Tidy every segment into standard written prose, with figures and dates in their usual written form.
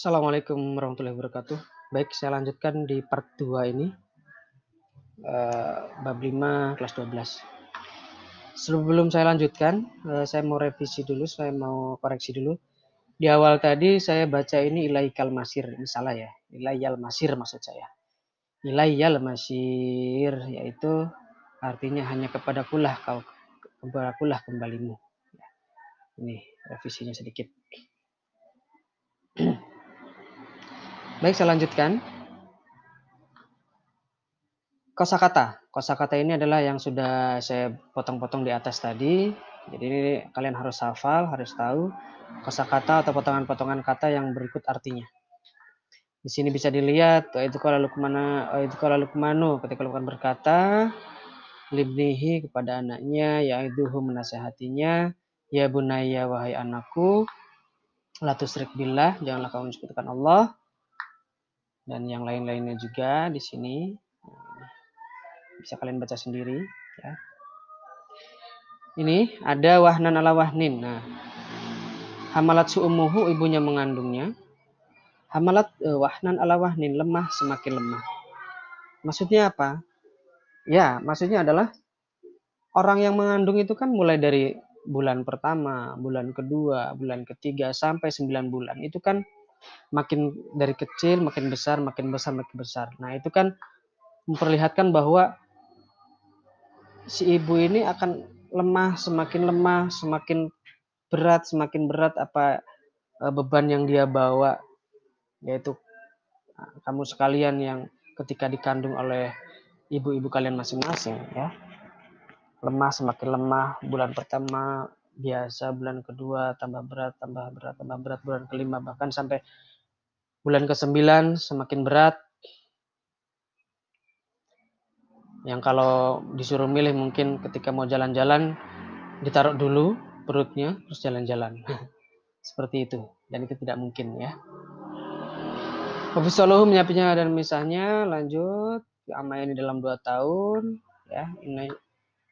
Assalamualaikum warahmatullahi wabarakatuh. Baik, saya lanjutkan di part 2 ini, bab 5 kelas 12. Sebelum saya lanjutkan, saya mau revisi dulu, saya mau koreksi dulu. Di awal tadi saya baca ini ilaikal masir, ini salah ya. Ilaiyal masir maksud saya. Ilaiyal masir, yaitu artinya hanya kepadakulah kembalimu. Ini revisinya sedikit. Baik, saya lanjutkan. Kosakata ini adalah yang sudah saya potong-potong di atas tadi. Jadi ini kalian harus hafal, harus tahu kosakata atau potongan-potongan kata yang berikut artinya. Di sini bisa dilihat itu kalau Luqmanu ketika Luqman berkata libnihi kepada anaknya, yaiduhu menasehatinya, ya bunayya wahai anakku, la tusyrik billah, janganlah kamu menyekutukan Allah, dan yang lain-lainnya juga di sini. Bisa kalian baca sendiri ya. Ini ada wahnan ala wahnin. Nah, hamalat su'umuhu, ibunya mengandungnya. Hamalat wahnan ala wahnin, lemah semakin lemah. Maksudnya apa? Ya, maksudnya adalah orang yang mengandung itu kan mulai dari bulan pertama, bulan kedua, bulan ketiga sampai 9 bulan. Itu kan makin dari kecil makin besar, makin besar, makin besar. Nah, itu kan memperlihatkan bahwa si ibu ini akan lemah, semakin berat apa beban yang dia bawa, yaitu kamu sekalian yang ketika dikandung oleh ibu-ibu kalian masing-masing ya. Lemah semakin lemah, bulan pertama biasa, bulan kedua tambah berat, bulan kelima bahkan sampai bulan ke-9 semakin berat. Yang kalau disuruh milih mungkin ketika mau jalan-jalan ditaruh dulu perutnya terus jalan-jalan. Seperti itu, dan itu tidak mungkin ya. Wafisaluhu menyapinya dan misalnya lanjut amayani dalam 2 tahun ya.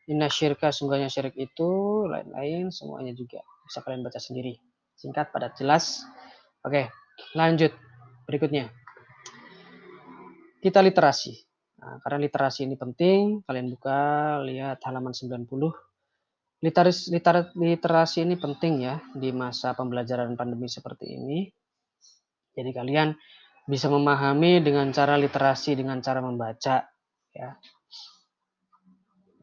Inna syirka, sungguhnya syirik itu lain-lain semuanya juga bisa kalian baca sendiri, singkat padat jelas. Oke, lanjut berikutnya kita literasi. Nah, karena literasi ini penting, kalian buka lihat halaman 90. Literasi ini penting ya di masa pembelajaran pandemi seperti ini. Jadi kalian bisa memahami dengan cara literasi, dengan cara membaca ya.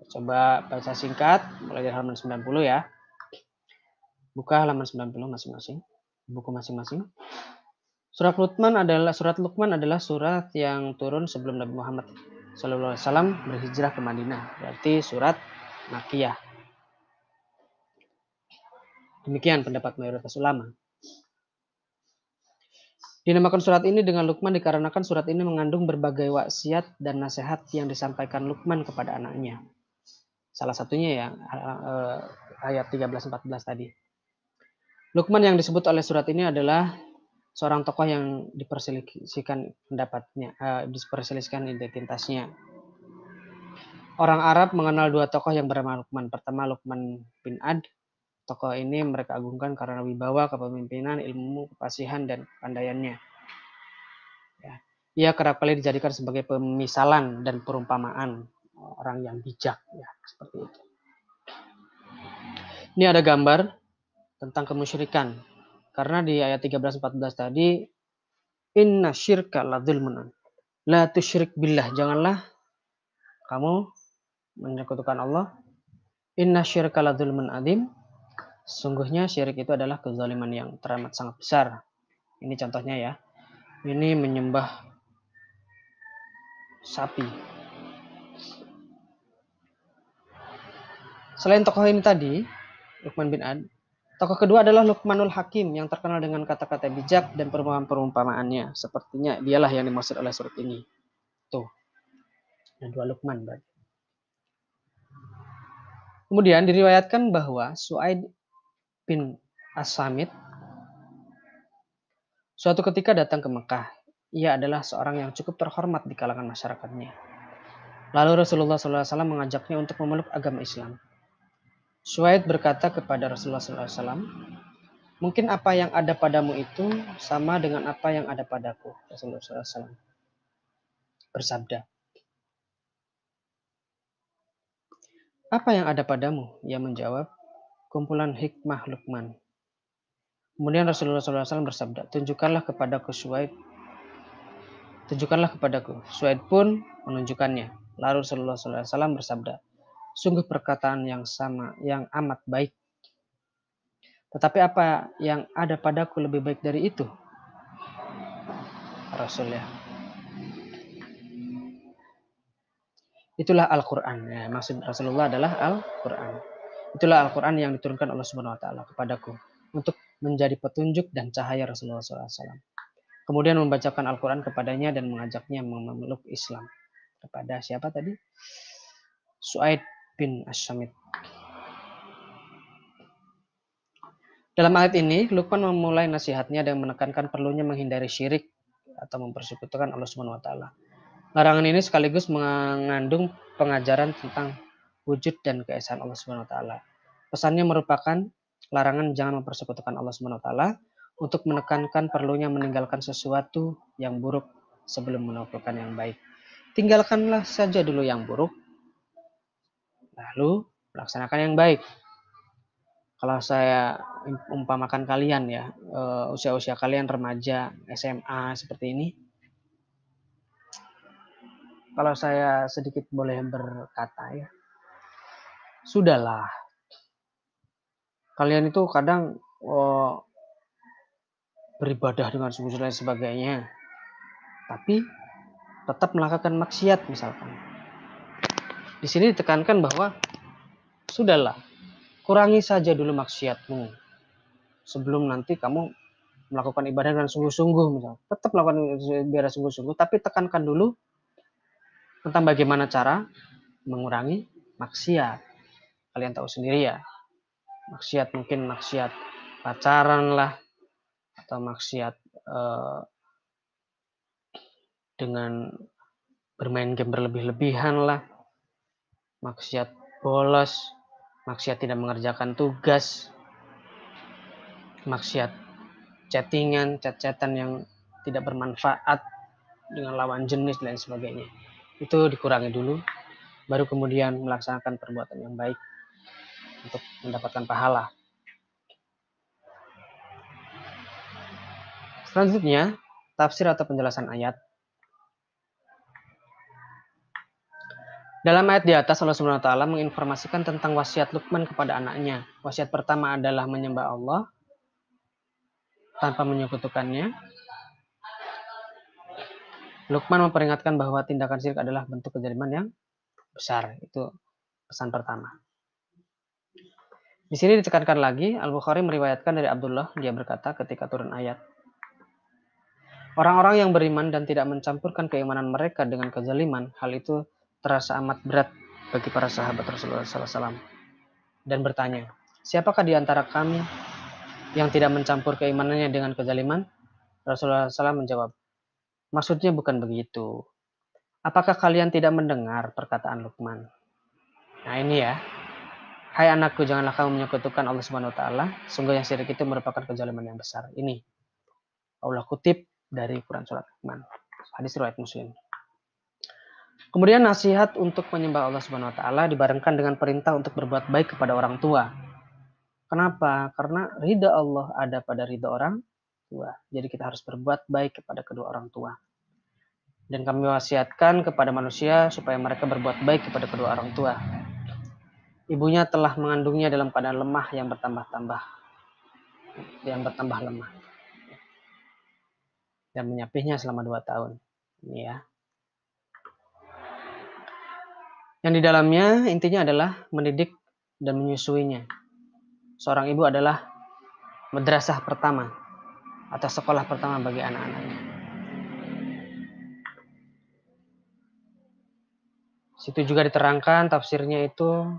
Coba baca singkat mulai dari halaman 90 ya. Buka halaman 90 masing-masing, buku masing-masing. Surat Luqman adalah surat yang turun sebelum Nabi Muhammad SAW berhijrah ke Madinah. Berarti surat Makkiyah. Demikian pendapat mayoritas ulama. Dinamakan surat ini dengan Luqman dikarenakan surat ini mengandung berbagai wasiat dan nasihat yang disampaikan Luqman kepada anaknya. Salah satunya ya ayat 13-14 tadi. Luqman yang disebut oleh surat ini adalah seorang tokoh yang diperselisihkan pendapatnya, diperselisihkan identitasnya. Orang Arab mengenal 2 tokoh yang bernama Luqman. Pertama Luqman bin Ad. Tokoh ini mereka agungkan karena wibawa, kepemimpinan, ilmu, kefasihan, dan kepandaiannya. Ya. Ia kerap kali dijadikan sebagai pemisalan dan perumpamaan orang yang bijak, ya, seperti itu. Ini ada gambar tentang kemusyrikan. Karena di ayat 13-14 tadi, inna syirka la dzulmun. La tusyrik billah, janganlah kamu menyekutukan Allah. Inna syirka la dzulmun adzim. Sungguhnya syirik itu adalah kezaliman yang teramat sangat besar. Ini contohnya ya. Ini menyembah sapi. Selain tokoh ini tadi, Luqman bin Ad, tokoh kedua adalah Luqmanul Hakim yang terkenal dengan kata-kata bijak dan perumpamaan-perumpamaannya. Sepertinya dialah yang dimaksud oleh surat ini. Tuh. Ada 2 Luqman berarti. Kemudian diriwayatkan bahwa Suaid bin As-Samit suatu ketika datang ke Mekah. Ia adalah seorang yang cukup terhormat di kalangan masyarakatnya. Lalu Rasulullah SAW mengajaknya untuk memeluk agama Islam. Suaid berkata kepada Rasulullah SAW, Mungkin apa yang ada padamu itu sama dengan apa yang ada padaku. Rasulullah SAW bersabda, apa yang ada padamu? Ia menjawab, kumpulan hikmah Luqman. Kemudian Rasulullah SAW bersabda, tunjukkanlah kepadaku. Suaid pun menunjukkannya. Lalu Rasulullah SAW bersabda, sungguh perkataan yang sama, yang amat baik. Tetapi apa yang ada padaku lebih baik dari itu? Rasulullah. Itulah Al-Quran. Ya, maksud Rasulullah adalah Al-Quran. Itulah Al-Quran yang diturunkan Allah Subhanahu Wa Taala kepadaku untuk menjadi petunjuk dan cahaya Rasulullah SAW. Kemudian membacakan Al-Quran kepadanya dan mengajaknya memeluk Islam. Kepada siapa tadi? Suaid bin As-Samit. Dalam ayat ini, Luqman memulai nasihatnya dengan menekankan perlunya menghindari syirik atau mempersekutukan Allah Subhanahu Wa Taala. Larangan ini sekaligus mengandung pengajaran tentang wujud dan keesaan Allah Subhanahu Wa Taala. Pesannya merupakan larangan jangan mempersekutukan Allah Subhanahu Wa Taala untuk menekankan perlunya meninggalkan sesuatu yang buruk sebelum melakukan yang baik. Tinggalkanlah saja dulu yang buruk, lalu laksanakan yang baik. Kalau saya umpamakan kalian ya, usia-usia kalian remaja, SMA seperti ini, kalau saya sedikit boleh berkata ya, sudahlah. Kalian itu kadang beribadah dengan sungguh-sungguh dan sebagainya, tapi tetap melakukan maksiat misalkan. Di sini ditekankan bahwa sudahlah, kurangi saja dulu maksiatmu sebelum nanti kamu melakukan ibadah dengan sungguh-sungguh misalkan. Tetap melakukan ibadah sungguh-sungguh, tapi tekankan dulu tentang bagaimana cara mengurangi maksiat. Kalian tahu sendiri ya, maksiat mungkin maksiat pacaran lah, atau maksiat dengan bermain game berlebih-lebihan lah, maksiat bolos, maksiat tidak mengerjakan tugas, maksiat chattingan, chat-chatan yang tidak bermanfaat dengan lawan jenis dan lain sebagainya. Itu dikurangi dulu, baru kemudian melaksanakan perbuatan yang baik untuk mendapatkan pahala. Selanjutnya, tafsir atau penjelasan ayat. Dalam ayat di atas, Allah Subhanahu wa taala menginformasikan tentang wasiat Luqman kepada anaknya. Wasiat pertama adalah menyembah Allah tanpa menyekutukannya. Luqman memperingatkan bahwa tindakan syirik adalah bentuk kezaliman yang besar. Itu pesan pertama. Di sini ditekankan lagi, Al-Bukhari meriwayatkan dari Abdullah, dia berkata ketika turun ayat, orang-orang yang beriman dan tidak mencampurkan keimanan mereka dengan kezaliman, hal itu terasa amat berat bagi para sahabat Rasulullah SAW. Dan bertanya, siapakah di antara kami yang tidak mencampur keimanannya dengan kezaliman? Rasulullah SAW menjawab, maksudnya bukan begitu. Apakah kalian tidak mendengar perkataan Luqman? Nah ini ya, hai anakku, janganlah kamu menyekutukan Allah Subhanahu Wa Taala. Sungguh yang syirik itu merupakan kezaliman yang besar. Ini Allah kutip dari Quran surat Luqman, hadis riwayat Muslim. Kemudian nasihat untuk menyembah Allah Subhanahu Wa Taala dibarengkan dengan perintah untuk berbuat baik kepada orang tua. Kenapa? Karena ridha Allah ada pada ridha orang tua. Jadi kita harus berbuat baik kepada kedua orang tua. Dan kami wasiatkan kepada manusia supaya mereka berbuat baik kepada kedua orang tua. Ibunya telah mengandungnya dalam keadaan lemah yang bertambah lemah. Dan menyapihnya selama 2 tahun. Ini ya. Yang di dalamnya intinya adalah mendidik dan menyusuinya. Seorang ibu adalah madrasah pertama atau sekolah pertama bagi anak-anaknya. Situ juga diterangkan tafsirnya itu,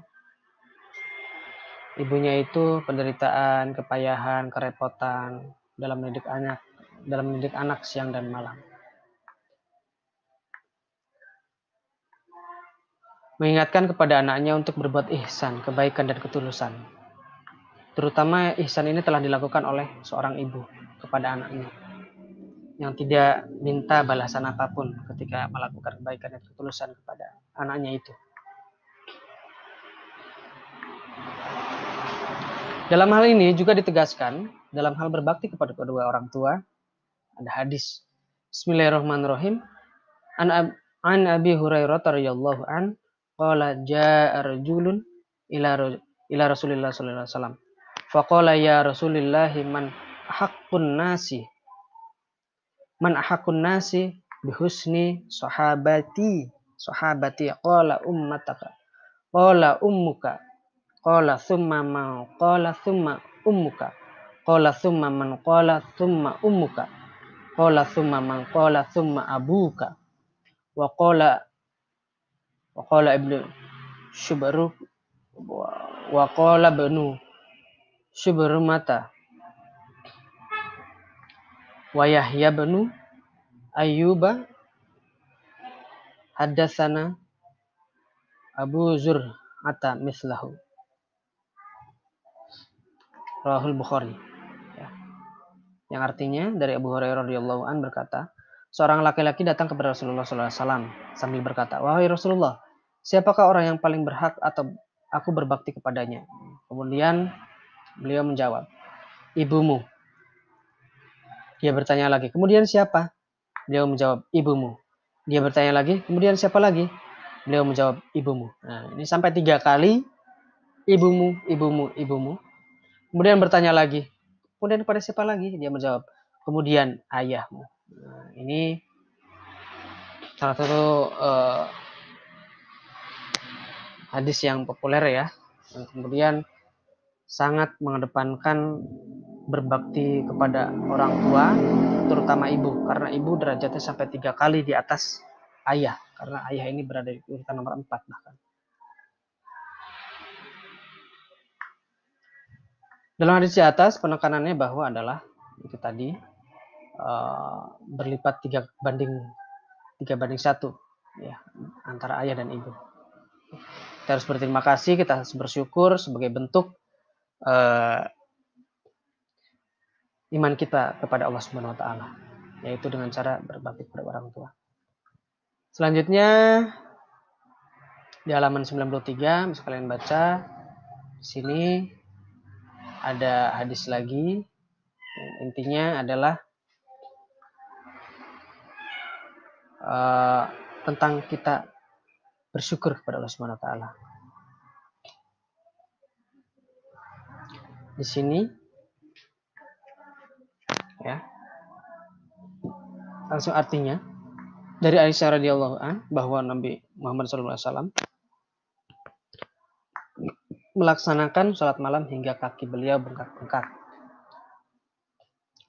ibunya itu penderitaan, kepayahan, kerepotan dalam mendidik anak siang dan malam. Mengingatkan kepada anaknya untuk berbuat ihsan, kebaikan dan ketulusan. Terutama ihsan ini telah dilakukan oleh seorang ibu kepada anaknya yang tidak minta balasan apapun ketika melakukan kebaikan dan ketulusan kepada anaknya itu. Dalam hal ini juga ditegaskan dalam hal berbakti kepada kedua orang tua ada hadis. Bismillahirrahmanirrahim. An Abi Hurairah radhiyallahu an qala jaa rajulun ila Rasulillah sallallahu alaihi wasallam. Faqala ya Rasulillah man ahaqqun nasi bihusni sahabati qala ummuka qala thumma man qala thumma ummuka qala thumma man qala thumma ummuka qala thumma man qala thumma abuka wa qala ibnu syubru wa qala ibnu syubrumata wa Yahya ibnu Ayyuba haddatsana Abu Zur'ata mislahu Rahul Bukhari, ya. Yang artinya dari Abu Hurairah radhiyallahu an berkata, seorang laki-laki datang kepada Rasulullah SAW sambil berkata, wahai Rasulullah, siapakah orang yang paling berhak atau aku berbakti kepadanya? Kemudian beliau menjawab, ibumu. Dia bertanya lagi, kemudian siapa? Beliau menjawab, ibumu. Dia bertanya lagi, kemudian siapa lagi? Beliau menjawab, ibumu. Nah, ini sampai 3 kali, ibumu, ibumu, ibumu. Kemudian bertanya lagi, kemudian kepada siapa lagi? Dia menjawab, kemudian ayahmu. Nah, ini salah satu hadis yang populer ya. Dan kemudian sangat mengedepankan berbakti kepada orang tua, terutama ibu. Karena ibu derajatnya sampai 3 kali di atas ayah. Karena ayah ini berada di urutan nomor 4 bahkan. Dalam hadis di atas penekanannya bahwa adalah itu tadi berlipat 3 banding 1 ya antara ayah dan ibu. Kita harus berterima kasih, kita harus bersyukur sebagai bentuk iman kita kepada Allah Subhanahu wa taala, yaitu dengan cara berbakti kepada orang tua. Selanjutnya di halaman 93 bisa kalian baca. Di sini ada hadis lagi. Intinya adalah tentang kita bersyukur kepada Allah Subhanahu wa taala. Di sini ya. Langsung artinya dari Aisyah radhiyallahu an bahwa Nabi Muhammad SAW melaksanakan sholat malam hingga kaki beliau bengkak-bengkak.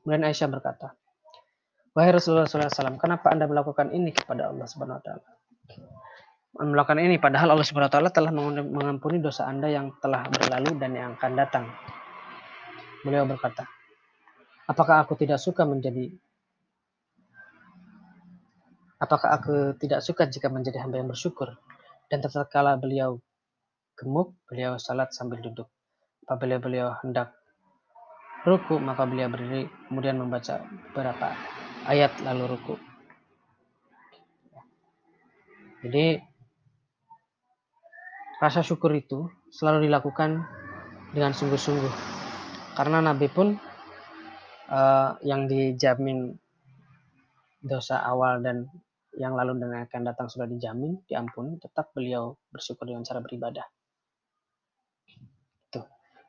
Kemudian Aisyah berkata, wahai Rasulullah SAW, kenapa Anda melakukan ini kepada Allah Subhanahu wa taala? Melakukan ini padahal Allah Subhanahu wa taala telah mengampuni dosa Anda yang telah berlalu dan yang akan datang. Beliau berkata, apakah aku tidak suka jika menjadi hamba yang bersyukur? Dan tatkala beliau gemuk, beliau salat sambil duduk. Apabila beliau hendak ruku, maka beliau berdiri, kemudian membaca beberapa ayat lalu ruku. Jadi rasa syukur itu selalu dilakukan dengan sungguh-sungguh. Karena Nabi pun yang dijamin dosa awal dan yang lalu dan yang akan datang sudah dijamin, diampuni, tetap beliau bersyukur dengan cara beribadah.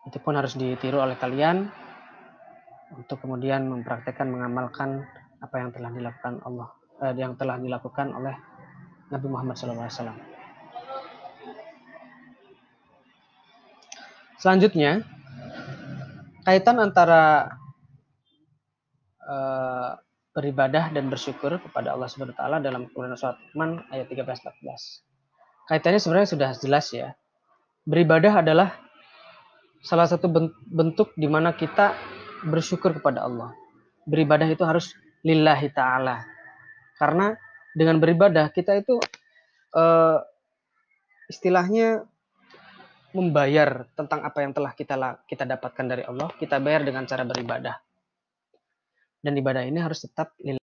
Itu pun harus ditiru oleh kalian untuk kemudian mempraktekkan, mengamalkan apa yang telah dilakukan yang telah dilakukan oleh Nabi Muhammad SAW. Selanjutnya, kaitan antara beribadah dan bersyukur kepada Allah Subhanahu wa taala dalam Quran Surat Luqman ayat 13-14. Kaitannya sebenarnya sudah jelas ya. Beribadah adalah salah satu bentuk di mana kita bersyukur kepada Allah. Beribadah itu harus lillahi ta'ala. Karena dengan beribadah kita itu istilahnya membayar tentang apa yang telah kita dapatkan dari Allah, kita bayar dengan cara beribadah. Dan ibadah ini harus tetap